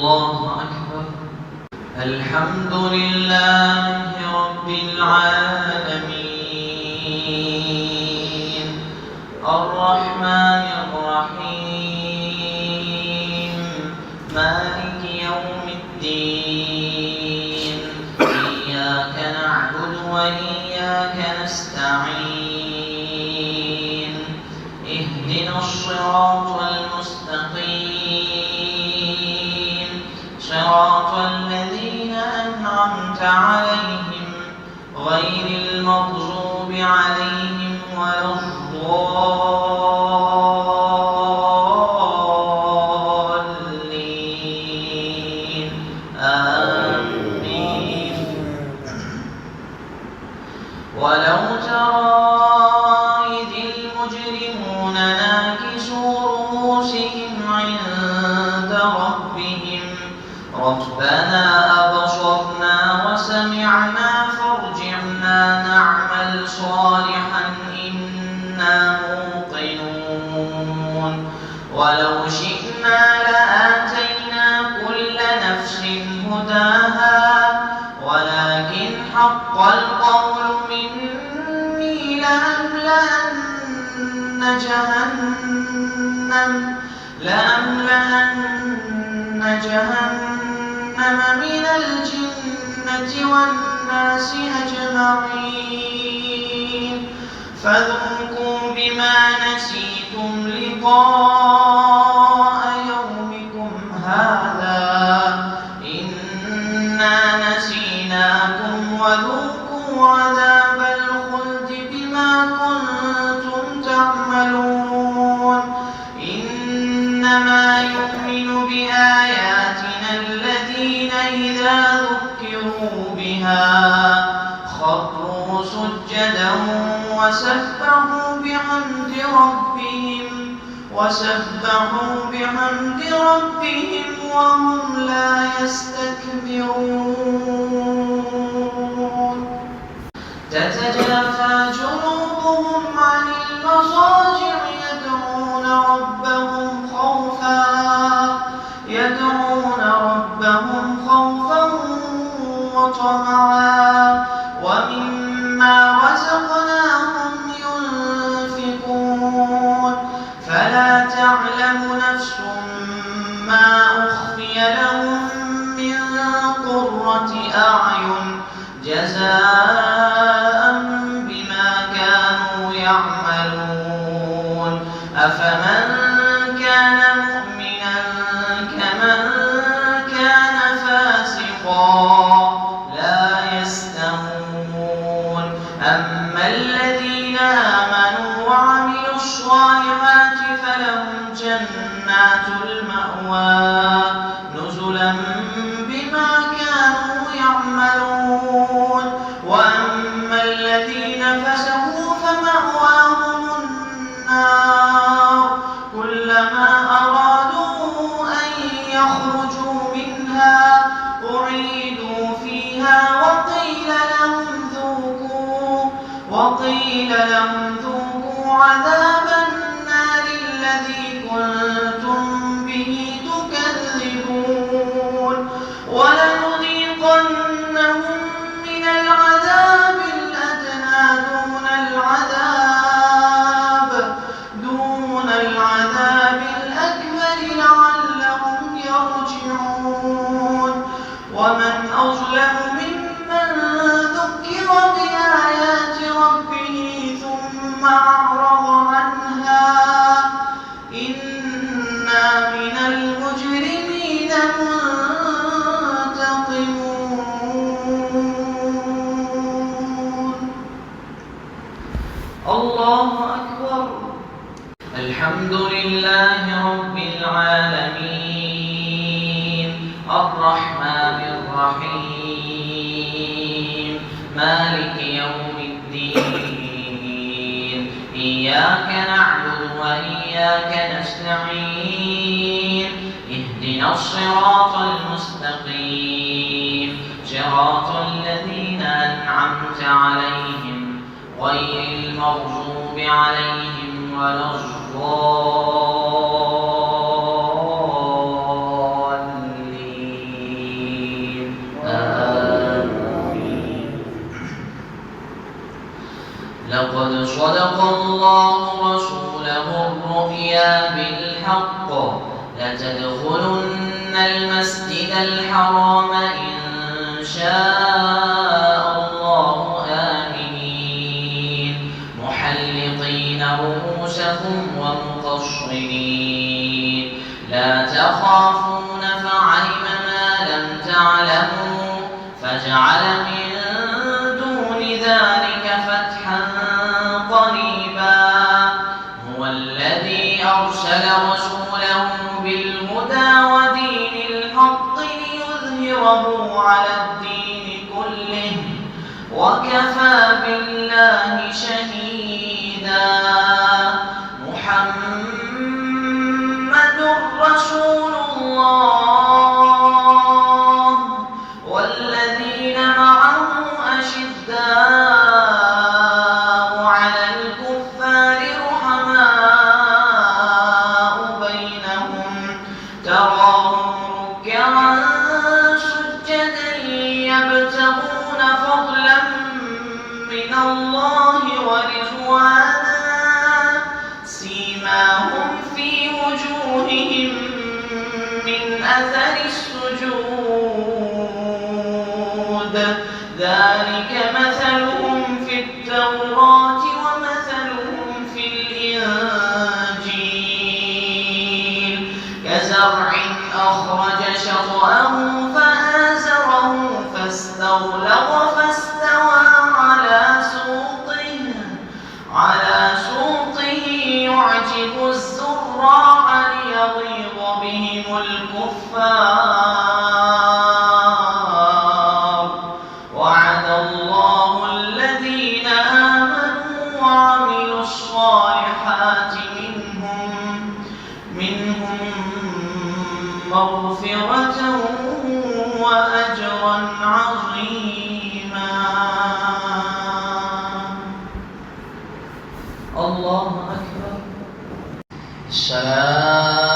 الله أكبر. الحمد لله رب العالمين الرحمن الرحيم مالك يوم الدين إياك نعبد وإياك نستعين اهدنا الصراط المستقيم صراط الذين أنعمت عليهم غير المغضوب عليهم ولا الضالين آمين. ولو ترى إذ المجرمون ناكسوا رؤوسهم عند ربهم ربنا أبصرنا وسمعنا فارجعنا نعمل صالحا إنا موقنون. ولو شئنا لآتينا كل نفس هداها ولكن حق القول مني لأملأن جهنم من الجنة والناس أجمعين فذوقوا بما نسيتم لقاء يومكم هذا إنا نسيناكم وذوقوا عذاب الخلد بما كنتم تعملون. إنما يؤمن بآياتنا الذين إذا ذكروا بها خروا سجدا وسبحوا بحمد ربهم وهم لا يستكبرون. تتجافى جنوبهم عن المضاجع يدعون ربهم خوفا وطمعا ومما رزقناهم ينفقون. فلا تعلم نفس ما أخفي لهم من قرة أعين جزاء بما كانوا يعملون. أفمن كان مؤمنا كمن كان فاسقا لا يستوون. أما الذين آمنوا وعملوا الصالحات فلهم جنات المأوى نزلا بما كانوا يعملون. وأما الذين فسقوا فمأواهم النار كلما أرادوا أن يخرجوا منها أعيدوا فيها وقيل لهم ذوقوا عذاب النار الذي كنتم به تكذبون. ولنذيقنهم من العذاب الأدنى دون العذاب الأكبر لعلهم يرجعون. ومن أظلم ممن ذكر بآيات ربه ثم أعرض عنها إنا من المجرمين منتقمون. الله أكبر. الحمد لله رب العالمين الرحمن الرحيم مالك يوم الدين إياك نعبد وإياك نستعين اهدنا الصراط المستقيم صراط الذين أنعمت عليهم غير المغضوب عليهم ولا الضالين صدق الله رسوله الرؤيا بالحق لتدخلن المسجد الحرام إن شاء الله آمنين محلقين رؤوسكم ومقصرين لا تخافون فعلم ما لم تعلموا فجعل من دون ذلك فتحا قريبا هو الذي أرسل رسوله بالهدى ودين الحق ليظهره على الدين كله وكفى بالله شهيدا محمد رسول الله والذين معه أشداء على الكفار رحماء بينهم تراهم ركعا سجدا يبتغون فضلا من الله ورضوانا سيماهم في وجوههم من أثر السجود ذلك مثلهم في التوراة ومثلهم في الإنجيل كزرع أخرج شطأه فآزره فاستغلظ فاستوى على سوقه يعجب الزراع ليغيظ بهم الكفار وعد الله الذين آمنوا وعملوا الصالحات منهم مغفرة وأجرا عظيما الله أكبر الصلاة